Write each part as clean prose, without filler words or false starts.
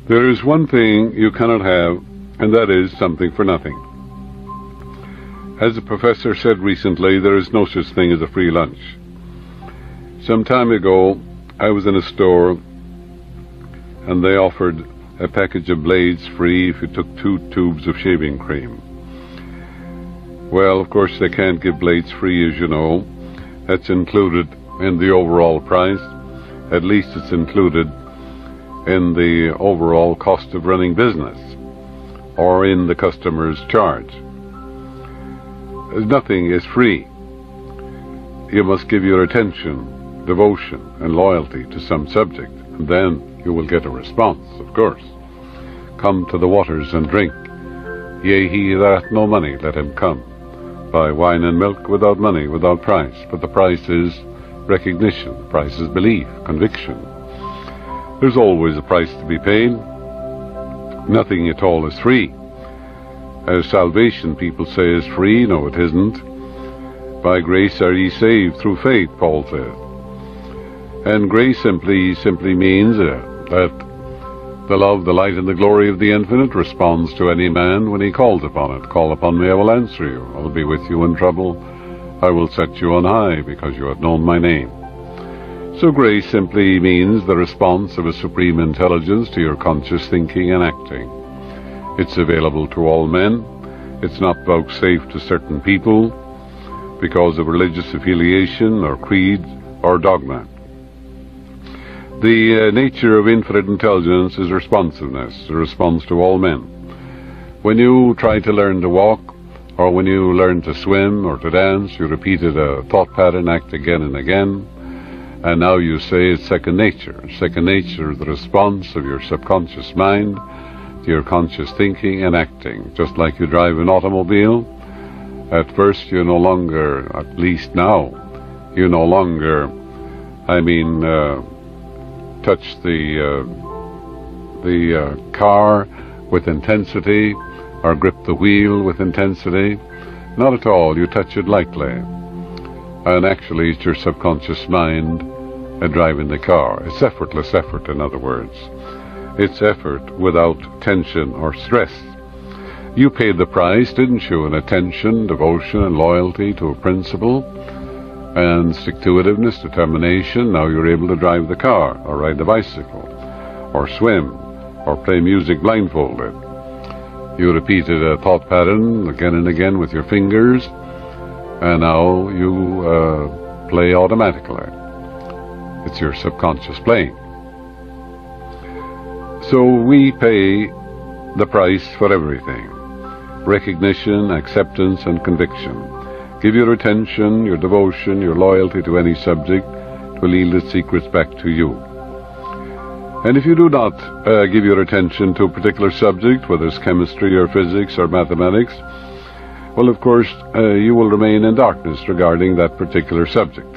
There is one thing you cannot have, and that is something for nothing. As a professor said recently, there is no such thing as a free lunch. Some time ago, I was in a store, and they offered a package of blades free if you took 2 tubes of shaving cream. Well, of course, they can't give blades free, as you know. That's included in the overall price. At least it's included in the overall cost of running business, or in the customer's charge. Nothing is free. You must give your attention, devotion, and loyalty to some subject, and then you will get a response, of course. Come to the waters and drink. Yea, he that hath no money, let him come. Buy wine and milk without money, without price. But the price is recognition, the price is belief, conviction. There's always a price to be paid. Nothing at all is free. As salvation, people say, is free. No, it isn't. By grace are ye saved through faith, Paul said. And grace simply means that the love, the light, and the glory of the infinite responds to any man when he calls upon it. Call upon me, I will answer you. I will be with you in trouble. I will set you on high, because you have known my name. So grace simply means the response of a supreme intelligence to your conscious thinking and acting. It's available to all men. It's not vouchsafed to certain people because of religious affiliation or creed or dogma. The nature of infinite intelligence is responsiveness, a response to all men. When you try to learn to walk, or when you learn to swim or to dance, you repeated a thought pattern, act again and again, and now you say it's second nature. Second nature is the response of your subconscious mind to your conscious thinking and acting. Just like you drive an automobile, at first you no longer, at least now, you no longer, touch the car with intensity, or grip the wheel with intensity. Not at all. You touch it lightly. And actually it's your subconscious mind driving the car. It's effortless effort, in other words. It's effort without tension or stress. You paid the price, didn't you, in attention, devotion, and loyalty to a principle, and stick-to-itiveness, determination. Now you're able to drive the car, or ride the bicycle, or swim, or play music blindfolded. You repeated a thought pattern again and again with your fingers, and now you play automatically. It's your subconscious playing. So we pay the price for everything: recognition, acceptance, and conviction. Give your attention, your devotion, your loyalty to any subject. It will yield its secrets back to you. And if you do not give your attention to a particular subject, whether it's chemistry or physics or mathematics, well, of course, you will remain in darkness regarding that particular subject.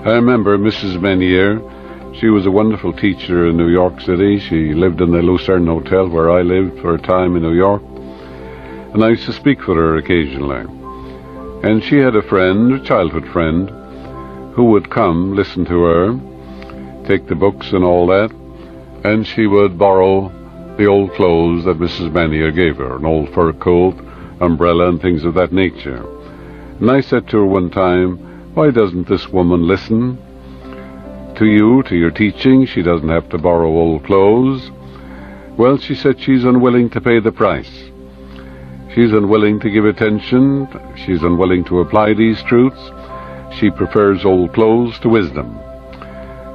I remember Mrs. Menier. She was a wonderful teacher in New York City. She lived in the Lucerne Hotel where I lived for a time in New York, and I used to speak for her occasionally. And she had a friend, a childhood friend, who would come, listen to her, take the books and all that, and she would borrow the old clothes that Mrs. Menier gave her, an old fur coat, umbrella, and things of that nature. And I said to her one time, why doesn't this woman listen to you, to your teaching? She doesn't have to borrow old clothes. Well, she said she's unwilling to pay the price. She's unwilling to give attention. She's unwilling to apply these truths. She prefers old clothes to wisdom.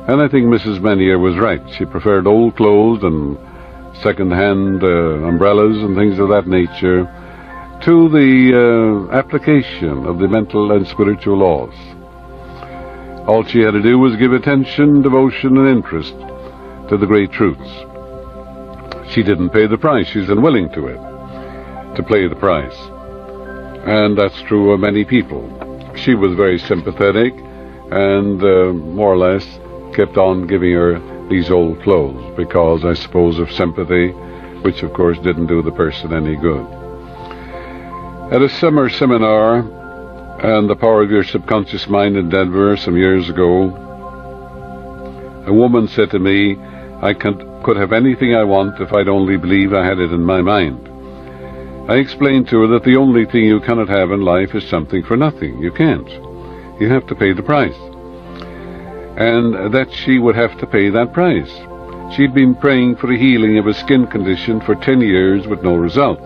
And I think Mrs. Menier was right. She preferred old clothes and second-hand umbrellas and things of that nature to the application of the mental and spiritual laws. All she had to do was give attention, devotion, and interest to the great truths. She didn't pay the price. She's unwilling to pay the price. And that's true of many people. She was very sympathetic and more or less kept on giving her these old clothes because, I suppose, of sympathy, which of course didn't do the person any good. At a summer seminar on the power of your subconscious mind in Denver some years ago, a woman said to me, I could have anything I want if I'd only believe I had it in my mind. I explained to her that the only thing you cannot have in life is something for nothing. You can't. You have to pay the price. And that she would have to pay that price. She'd been praying for the healing of a skin condition for 10 years with no results.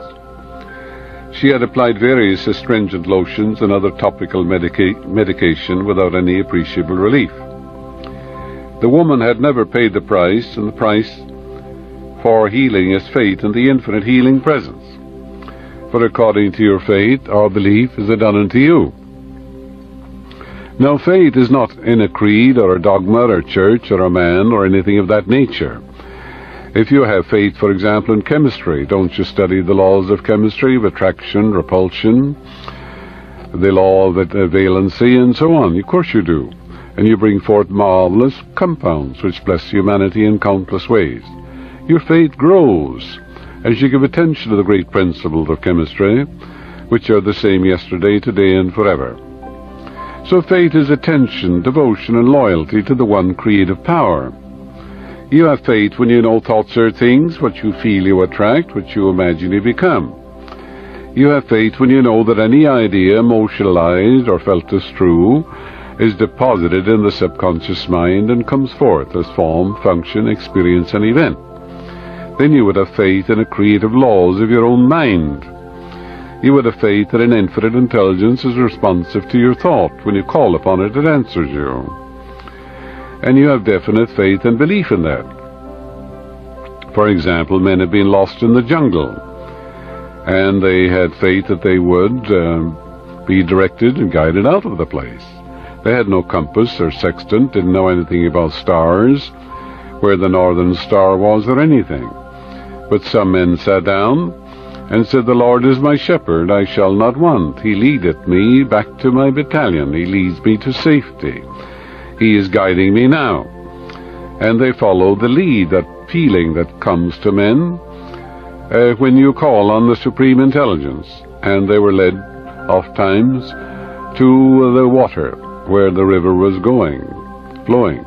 She had applied various astringent lotions and other topical medication without any appreciable relief. The woman had never paid the price, and the price for healing is faith in the infinite healing presence. For according to your faith, our belief is done unto you. Now, faith is not in a creed or a dogma or a church or a man or anything of that nature. If you have faith, for example, in chemistry, don't you study the laws of chemistry, of attraction, repulsion, the law of valency, and so on? Of course you do. And you bring forth marvelous compounds which bless humanity in countless ways. Your faith grows as you give attention to the great principles of chemistry, which are the same yesterday, today, and forever. So faith is attention, devotion, and loyalty to the one creative power. You have faith when you know thoughts are things, what you feel you attract, what you imagine you become. You have faith when you know that any idea, emotionalized or felt as true, is deposited in the subconscious mind and comes forth as form, function, experience, and event. Then you would have faith in the creative laws of your own mind. You would have faith that an infinite intelligence is responsive to your thought. When you call upon it, it answers you. And you have definite faith and belief in that. For example, men have been lost in the jungle, and they had faith that they would be directed and guided out of the place. They had no compass or sextant, didn't know anything about stars, where the northern star was or anything. But some men sat down and said, "The Lord is my shepherd, I shall not want. He leadeth me back to my battalion. He leads me to safety. He is guiding me now." And they follow the lead, that feeling that comes to men when you call on the Supreme Intelligence. And they were led oft times to the water where the river was flowing.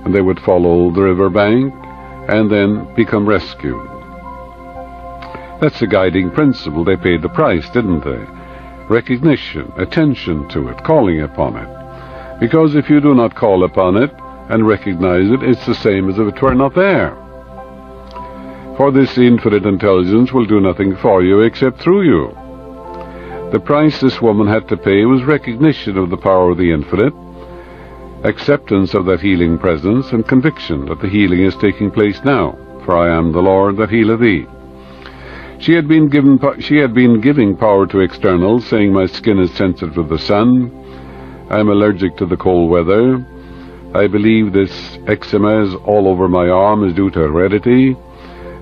And they would follow the river bank and then become rescued. That's the guiding principle. They paid the price, didn't they? Recognition, attention to it, calling upon it. Because if you do not call upon it and recognize it, it's the same as if it were not there. For this infinite intelligence will do nothing for you except through you. The price this woman had to pay was recognition of the power of the infinite, acceptance of that healing presence, and conviction that the healing is taking place now. For I am the Lord that healeth thee. She had been giving power to externals, saying my skin is sensitive to the sun, I am allergic to the cold weather, I believe this eczema is all over my arm is due to heredity,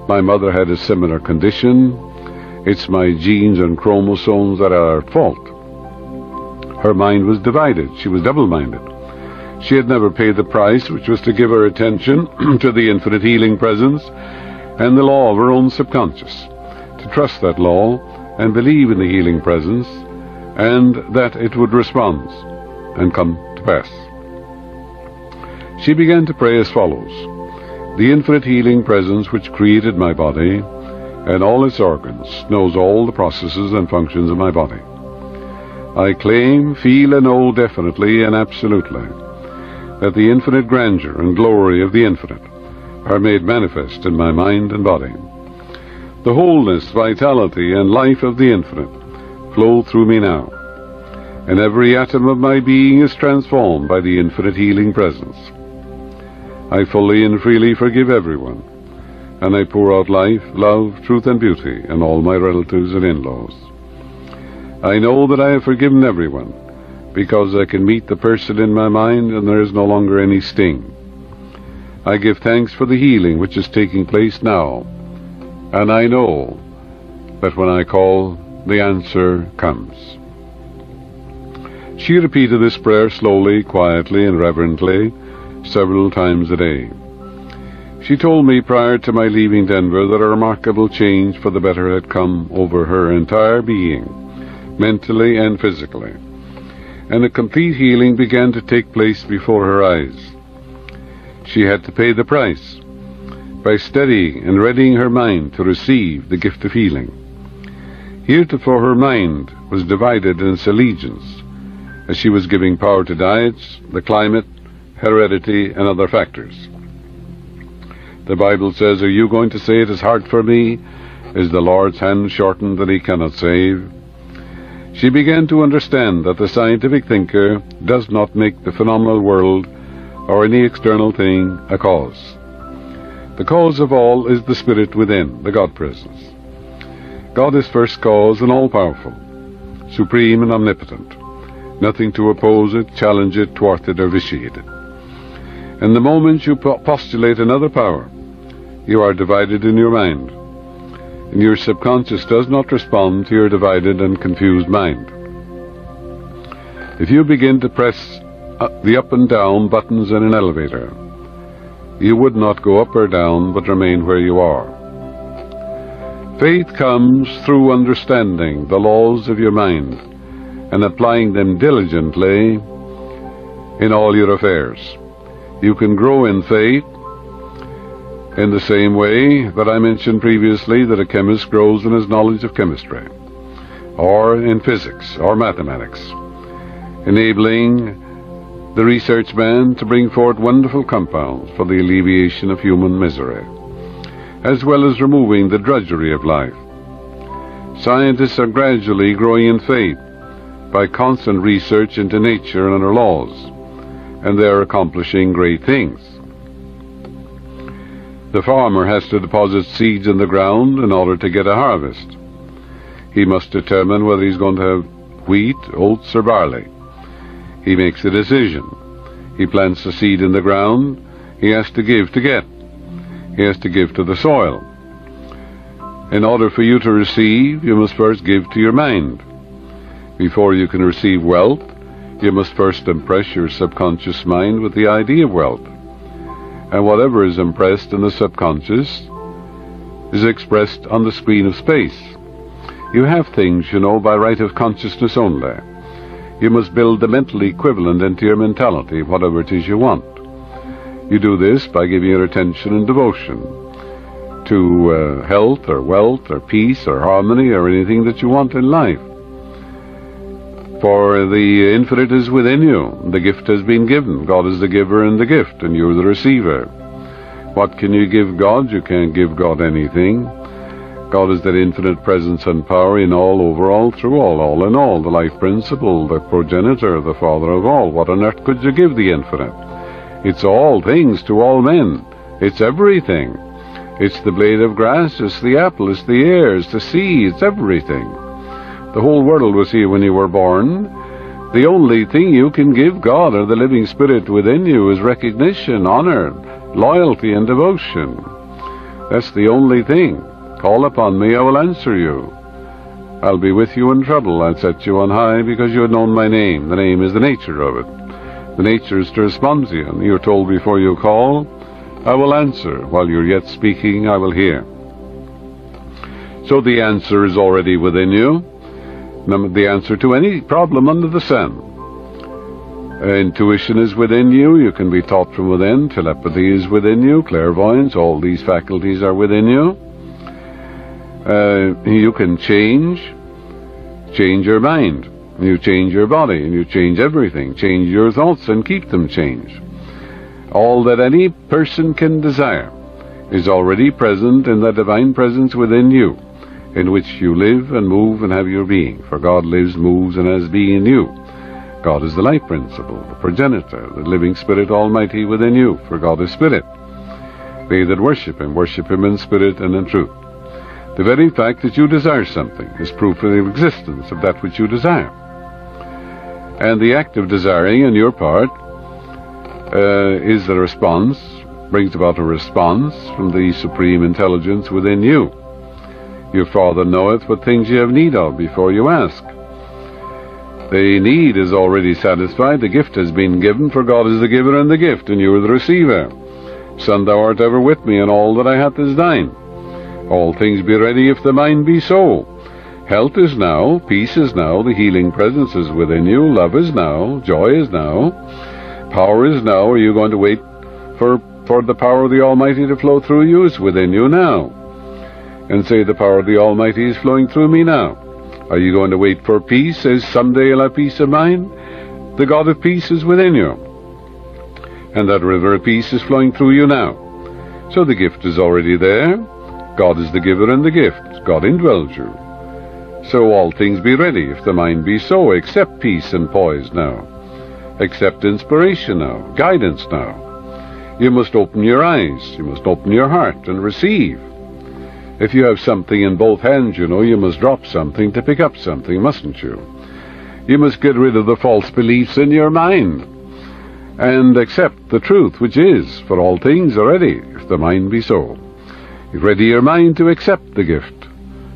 my mother had a similar condition, it's my genes and chromosomes that are at fault. Her mind was divided, she was double-minded. She had never paid the price, which was to give her attention to the infinite healing presence and the law of her own subconscious. To trust that law and believe in the healing presence, and that it would respond and come to pass. She began to pray as follows: the infinite healing presence which created my body and all its organs knows all the processes and functions of my body. I claim, feel, and know definitely and absolutely that the infinite grandeur and glory of the infinite are made manifest in my mind and body. The wholeness, vitality, and life of the infinite flow through me now, and every atom of my being is transformed by the infinite healing presence. I fully and freely forgive everyone, and I pour out life, love, truth, and beauty in all my relatives and in-laws. I know that I have forgiven everyone, because I can meet the person in my mind and there is no longer any sting. I give thanks for the healing which is taking place now, and I know that when I call, the answer comes. She repeated this prayer slowly, quietly, and reverently, several times a day. She told me prior to my leaving Denver that a remarkable change for the better had come over her entire being, mentally and physically, and a complete healing began to take place before her eyes. She had to pay the price, by steadying and readying her mind to receive the gift of healing. Heretofore her mind was divided in its allegiance, as she was giving power to diets, the climate, heredity, and other factors. The Bible says, "Are you going to say it is hard for me? Is the Lord's hand shortened that he cannot save?" She began to understand that the scientific thinker does not make the phenomenal world or any external thing a cause. The cause of all is the spirit within, the God presence. God is first cause and all-powerful, supreme and omnipotent. Nothing to oppose it, challenge it, thwart it, or vitiate it. And the moment you postulate another power, you are divided in your mind, and your subconscious does not respond to your divided and confused mind. If you begin to press the up and down buttons in an elevator, you would not go up or down, but remain where you are. Faith comes through understanding the laws of your mind and applying them diligently in all your affairs. You can grow in faith in the same way that I mentioned previously that a chemist grows in his knowledge of chemistry, or in physics or mathematics, enabling the research man to bring forth wonderful compounds for the alleviation of human misery, as well as removing the drudgery of life. Scientists are gradually growing in faith by constant research into nature and her laws, and they are accomplishing great things. The farmer has to deposit seeds in the ground in order to get a harvest. He must determine whether he's going to have wheat, oats, or barley. He makes a decision. He plants the seed in the ground. He has to give to get. He has to give to the soil. In order for you to receive, you must first give to your mind. Before you can receive wealth, you must first impress your subconscious mind with the idea of wealth. And whatever is impressed in the subconscious is expressed on the screen of space. You have things, you know, by right of consciousness only. You must build the mental equivalent into your mentality, whatever it is you want. You do this by giving your attention and devotion to health or wealth or peace or harmony or anything that you want in life. For the infinite is within you. The gift has been given. God is the giver and the gift, and you're the receiver. What can you give God? You can't give God anything. God is that infinite presence and power in all, over all, through all in all, the life principle, the progenitor, the father of all. What on earth could you give the infinite? It's all things to all men. It's everything. It's the blade of grass, it's the apple, it's the air, it's the sea, it's everything. The whole world was here when you were born. The only thing you can give God or the living spirit within you is recognition, honor, loyalty, and devotion. That's the only thing. Call upon me, I will answer you. I'll be with you in trouble. I'll set you on high because you have known my name. The name is the nature of it. The nature is to respond to you. And you're told before you call, I will answer. While you're yet speaking, I will hear. So the answer is already within you. The answer to any problem under the sun. Intuition is within you. You can be taught from within. Telepathy is within you. Clairvoyance, all these faculties are within you. You can change your mind. You change your body, and you change everything. Change your thoughts and keep them changed. All that any person can desire is already present in the divine presence within you, in which you live and move and have your being. For God lives, moves, and has being in you. God is the life principle, the progenitor, the living spirit almighty within you. For God is spirit. They that worship him in spirit and in truth. The very fact that you desire something is proof of the existence of that which you desire. And the act of desiring on your part is the response, brings about a response from the supreme intelligence within you. Your Father knoweth what things ye have need of before you ask. The need is already satisfied, the gift has been given, for God is the giver and the gift, and you are the receiver. Son, thou art ever with me, and all that I hath is thine. All things be ready if the mind be so. Health is now, peace is now, the healing presence is within you, love is now, joy is now, power is now. Are you going to wait for for the power of the Almighty to flow through you is within you now. And say, the power of the Almighty is flowing through me now. Are you going to wait for peace? Says, someday you'll have peace of mind. The God of peace is within you. And that river of peace is flowing through you now. So the gift is already there. God is the giver and the gift. God indwells you. So all things be ready, if the mind be so. Accept peace and poise now. Accept inspiration now. Guidance now. You must open your eyes. You must open your heart and receive. If you have something in both hands, you know, you must drop something to pick up something, mustn't you? You must get rid of the false beliefs in your mind and accept the truth, which is, for all things are ready, if the mind be so. Ready your mind to accept the gift.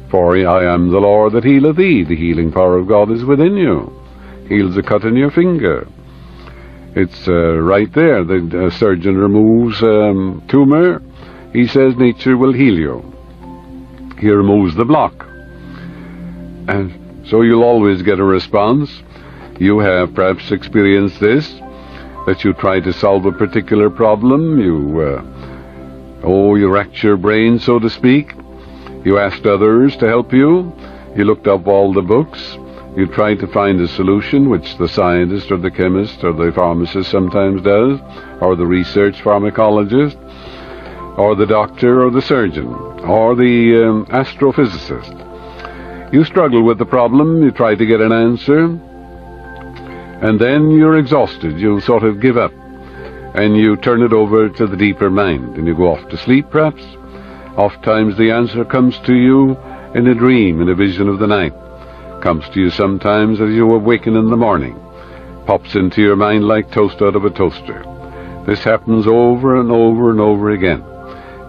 For I am the Lord that healeth thee. The healing power of God is within you. Heals a cut in your finger. It's right there. The surgeon removes tumor. He says nature will heal you. He removes the block. And so you'll always get a response. You have perhaps experienced this, that you try to solve a particular problem. You racked your brain, so to speak. You asked others to help you. You looked up all the books. You tried to find a solution, which the scientist or the chemist or the pharmacist sometimes does, or the research pharmacologist, or the doctor or the surgeon, or the astrophysicist. You struggle with the problem, you try to get an answer, and then you're exhausted. You sort of give up, and you turn it over to the deeper mind, and you go off to sleep perhaps. Oftentimes the answer comes to you in a dream, in a vision of the night. Comes to you sometimes as you awaken in the morning. Pops into your mind like toast out of a toaster. This happens over and over and over again.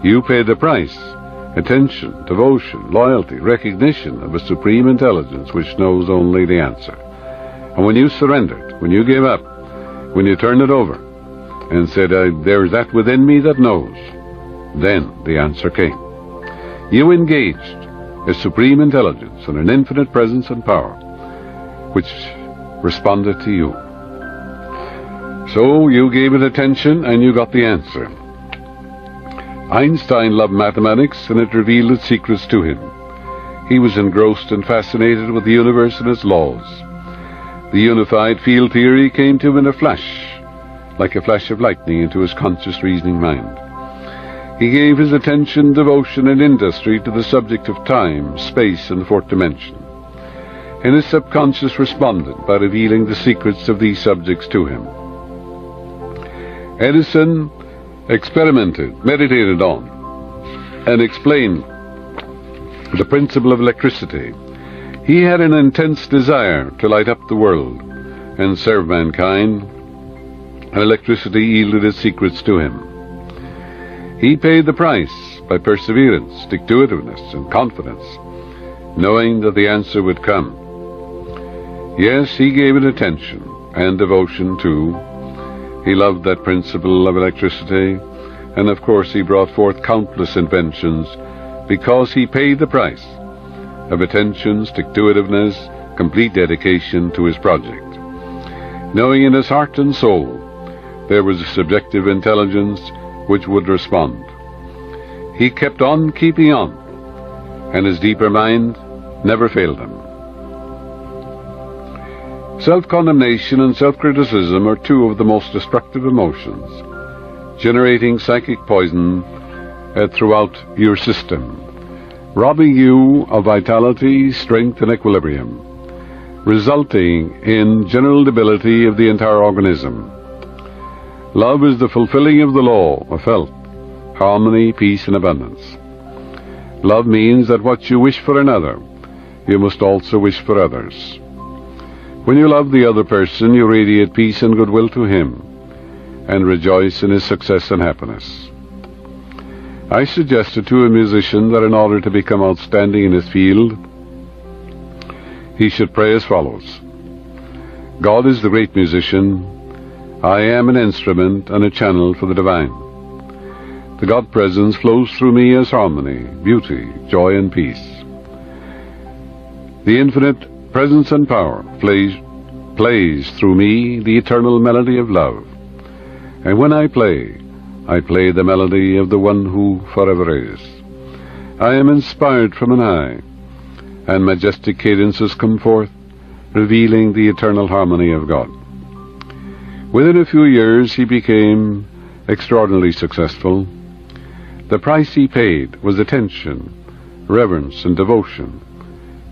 You pay the price. Attention, devotion, loyalty, recognition of a supreme intelligence which knows only the answer. And when you surrendered, when you gave up, when you turned it over and said, there's that within me that knows, then the answer came. You engaged a supreme intelligence and an infinite presence and power which responded to you. So you gave it attention and you got the answer. Einstein loved mathematics, and it revealed its secrets to him. He was engrossed and fascinated with the universe and its laws. The unified field theory came to him in a flash, like a flash of lightning into his conscious reasoning mind. He gave his attention, devotion, and industry to the subject of time, space, and the fourth dimension. And his subconscious responded by revealing the secrets of these subjects to him. Edison experimented, meditated on, and explained the principle of electricity. He had an intense desire to light up the world and serve mankind, and electricity yielded its secrets to him. He paid the price by perseverance, stick-to-itiveness, and confidence, knowing that the answer would come. Yes, he gave it attention and devotion too. He loved that principle of electricity, and of course he brought forth countless inventions because he paid the price of attention, stick-to-itiveness, complete dedication to his project. Knowing in his heart and soul there was a subjective intelligence which would respond. He kept on keeping on, and his deeper mind never failed him. Self-condemnation and self-criticism are two of the most destructive emotions, generating psychic poison throughout your system, robbing you of vitality, strength, and equilibrium, resulting in general debility of the entire organism. Love is the fulfilling of the law of health, harmony, peace, and abundance. Love means that what you wish for another, you must also wish for others. When you love the other person, you radiate peace and goodwill to him, and rejoice in his success and happiness. I suggested to a musician that in order to become outstanding in his field, he should pray as follows: God is the great musician. I am an instrument and a channel for the divine. The God presence flows through me as harmony, beauty, joy, and peace. The infinite presence and power plays through me the eternal melody of love. And when I play, I play the melody of the one who forever is. I am inspired from on high, and majestic cadences come forth, revealing the eternal harmony of God. Within a few years he became extraordinarily successful. The price he paid was attention, reverence, and devotion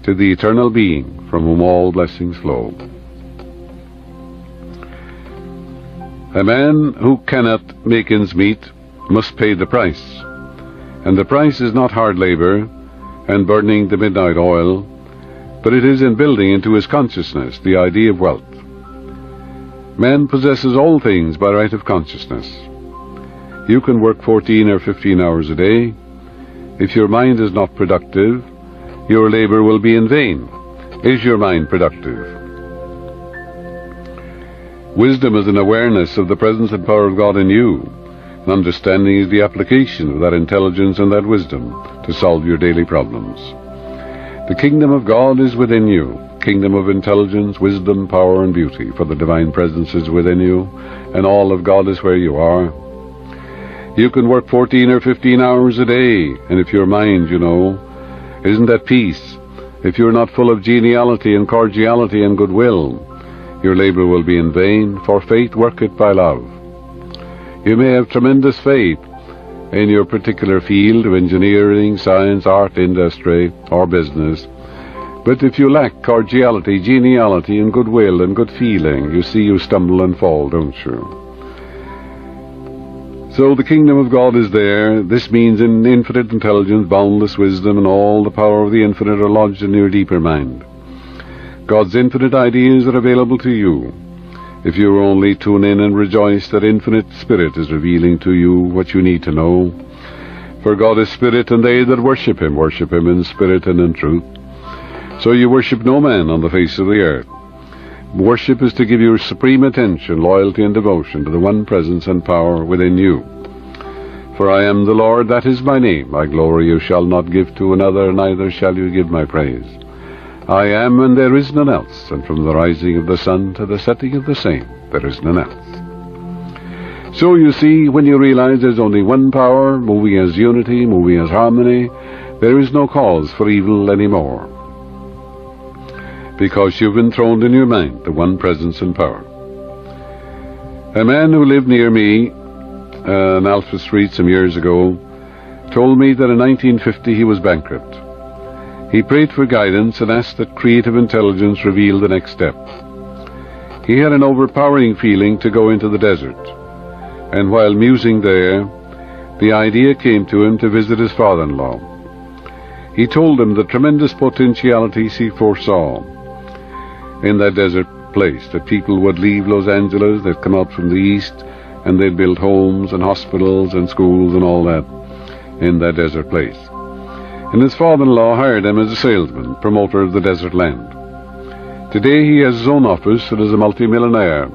to the eternal being from whom all blessings flow. A man who cannot make ends meet must pay the price, and the price is not hard labor and burning the midnight oil, but it is in building into his consciousness the idea of wealth. Man possesses all things by right of consciousness. You can work 14 or 15 hours a day. If your mind is not productive, your labor will be in vain. Is your mind productive? Wisdom is an awareness of the presence and power of God in you, and understanding is the application of that intelligence and that wisdom to solve your daily problems. The kingdom of God is within you, kingdom of intelligence, wisdom, power, and beauty, for the divine presence is within you, and all of God is where you are. You can work 14 or 15 hours a day, and if your mind, isn't at peace, if you're not full of geniality and cordiality and goodwill, your labor will be in vain, for faith worketh by love. You may have tremendous faith in your particular field of engineering, science, art, industry, or business, but if you lack cordiality, geniality, and goodwill and good feeling, you stumble and fall, don't you? So the kingdom of God is there. This means in infinite intelligence, boundless wisdom, and all the power of the infinite are lodged in your deeper mind. God's infinite ideas are available to you, if you only tune in and rejoice that infinite Spirit is revealing to you what you need to know. For God is Spirit, and they that worship Him in spirit and in truth. So you worship no man on the face of the earth. Worship is to give your supreme attention, loyalty, and devotion to the one presence and power within you. For I am the Lord, that is my name. My glory you shall not give to another, neither shall you give my praise. I am, and there is none else, and from the rising of the sun to the setting of the same, there is none else. So you see, when you realize there's only one power, moving as unity, moving as harmony, there is no cause for evil anymore, because you've enthroned in your mind the one presence and power. A man who lived near me on Alpha Street some years ago told me that in 1950 he was bankrupt. He prayed for guidance and asked that creative intelligence reveal the next step. He had an overpowering feeling to go into the desert, and while musing there, the idea came to him to visit his father-in-law. He told him the tremendous potentialities he foresaw in that desert place, that people would leave Los Angeles, they'd come out from the east, and they'd build homes and hospitals and schools and all that in that desert place. And his father-in-law hired him as a salesman, promoter of the desert land. Today he has his own office and is a multimillionaire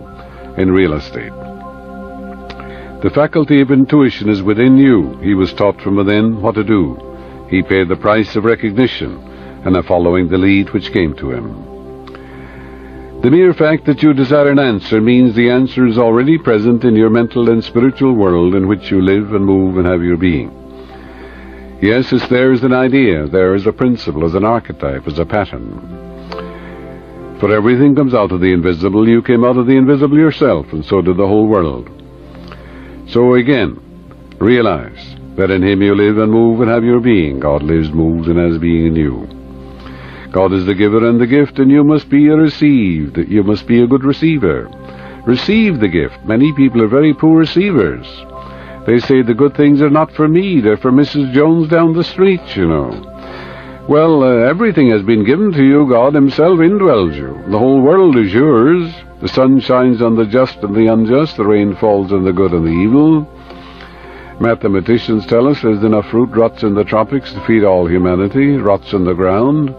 in real estate. The faculty of intuition is within you. He was taught from within what to do. He paid the price of recognition and of following the lead which came to him. The mere fact that you desire an answer means the answer is already present in your mental and spiritual world in which you live and move and have your being. Yes, it's there as an idea, there as a principle, as an archetype, as a pattern. For everything comes out of the invisible. You came out of the invisible yourself, and so did the whole world. So again, realize that in Him you live and move and have your being. God lives, moves, and has being in you. God is the giver and the gift, and you must be a received. You must be a good receiver. Receive the gift. Many people are very poor receivers. They say the good things are not for me, they're for Mrs. Jones down the street, Well, everything has been given to you. God Himself indwells you. The whole world is yours. The sun shines on the just and the unjust. The rain falls on the good and the evil. Mathematicians tell us there's enough fruit rots in the tropics to feed all humanity, rots in the ground.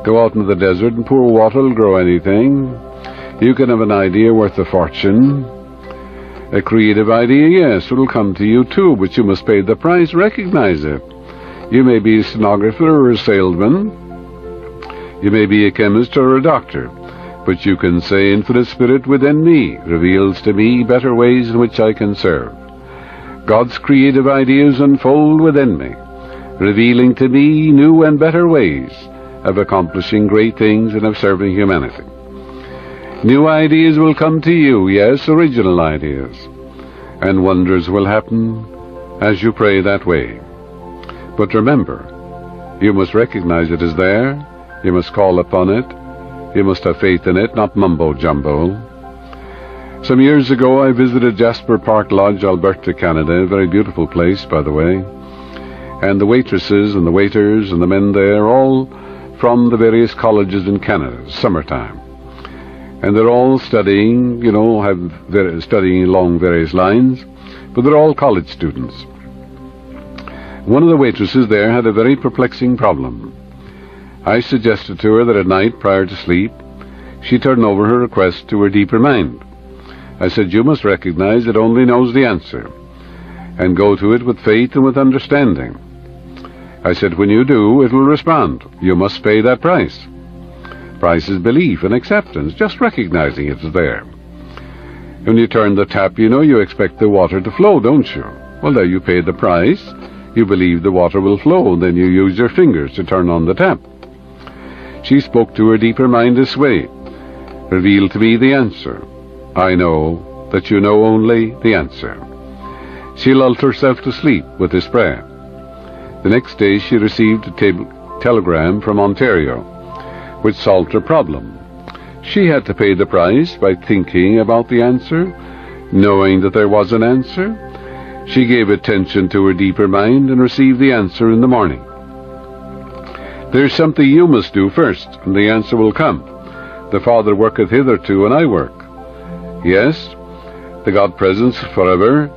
Go out into the desert and pour water will grow anything. You can have an idea worth a fortune. A creative idea, yes, it will come to you too, but you must pay the price. Recognize it. You may be a stenographer or a salesman. You may be a chemist or a doctor, but you can say, Infinite Spirit within me reveals to me better ways in which I can serve. God's creative ideas unfold within me, revealing to me new and better ways of accomplishing great things and of serving humanity. New ideas will come to you, yes, original ideas, and wonders will happen as you pray that way. But remember, you must recognize it is there, you must call upon it, you must have faith in it, not mumbo-jumbo. Some years ago I visited Jasper Park Lodge, Alberta, Canada, a very beautiful place, by the way, and the waitresses and the waiters and the men there, all from the various colleges in Canada, summertime. And they're all studying, studying along various lines, but they're all college students. One of the waitresses there had a very perplexing problem. I suggested to her that at night, prior to sleep, she turn over her request to her deeper mind. I said, you must recognize it only knows the answer, and go to it with faith and with understanding. I said, when you do, it will respond. You must pay that price. Price is belief and acceptance, just recognizing it is there. When you turn the tap, you expect the water to flow, don't you? Well, there you pay the price, you believe the water will flow, and then you use your fingers to turn on the tap. She spoke to her deeper mind this way, revealed to me the answer. I know that you know only the answer. She lulled herself to sleep with this prayer. The next day she received a telegram from Ontario, which solved her problem. She had to pay the price by thinking about the answer, knowing that there was an answer. She gave attention to her deeper mind and received the answer in the morning. There's something you must do first, and the answer will come. The Father worketh hitherto, and I work. Yes, the God Presence forever,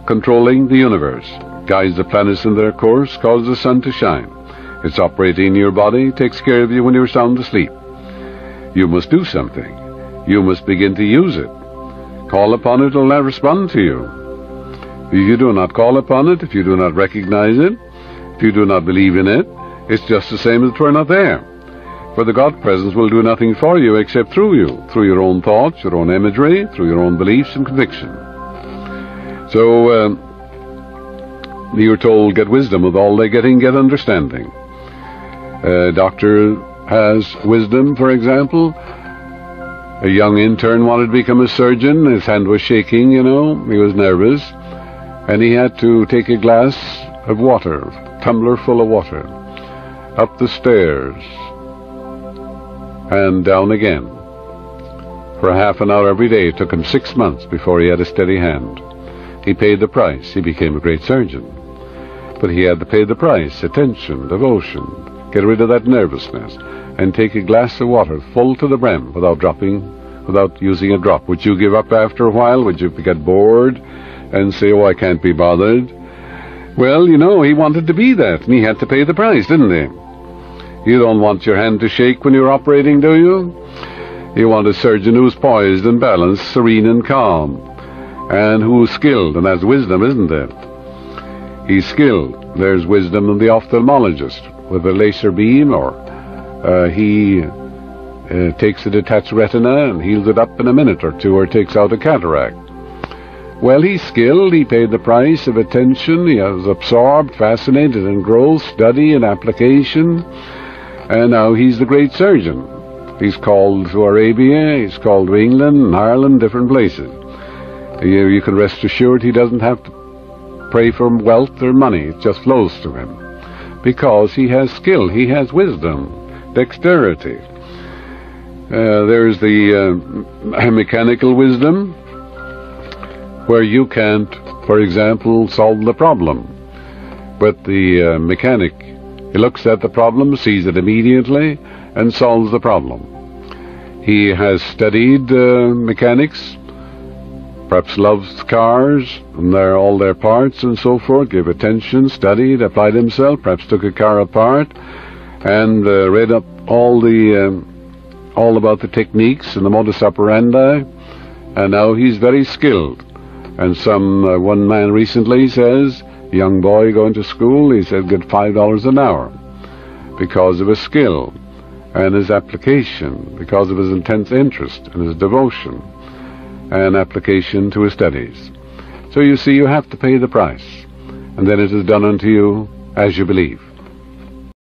controlling the universe, guides the planets in their course, causes the sun to shine. It's operating in your body, takes care of you when you're sound asleep. You must do something. You must begin to use it. Call upon it, it will not respond to you. If you do not call upon it, if you do not recognize it, if you do not believe in it, it's just the same as if it were not there. For the God Presence will do nothing for you except through you, through your own thoughts, your own imagery, through your own beliefs and conviction. So, you're told, get wisdom. With all they're getting, get understanding. A doctor has wisdom, for example. A young intern wanted to become a surgeon. His hand was shaking, he was nervous. And he had to take a glass of water, a tumbler full of water, up the stairs and down again for half an hour every day. It took him 6 months before he had a steady hand. He paid the price. He became a great surgeon. But he had to pay the price, attention, devotion, get rid of that nervousness, and take a glass of water full to the brim without using a drop. Would you give up after a while? Would you get bored and say, oh, I can't be bothered? Well, he wanted to be that, and he had to pay the price, didn't he? You don't want your hand to shake when you're operating, do you? You want a surgeon who's poised and balanced, serene and calm, and who's skilled, and has wisdom, isn't it? He's skilled. There's wisdom in the ophthalmologist with a laser beam, or he takes a detached retina and heals it up in a minute or two, or takes out a cataract. Well, he's skilled. He paid the price of attention. He has absorbed, fascinated, and growth, study, and application. And now he's the great surgeon. He's called to Arabia, he's called to England and Ireland, different places. You can rest assured he doesn't have to pray for wealth or money. It just flows to him. Because he has skill, he has wisdom, dexterity. There's the mechanical wisdom, where you can't, for example, solve the problem. But the mechanic, he looks at the problem, sees it immediately, and solves the problem. He has studied mechanics, perhaps loves cars, and all their parts and so forth, gave attention, studied, applied himself, perhaps took a car apart, and read up all about the techniques and the modus operandi, and now he's very skilled. And one man recently says, young boy going to school, he said, get $5 an hour because of his skill and his application, because of his intense interest and his devotion and application to his studies. So you see, you have to pay the price, and then it is done unto you as you believe.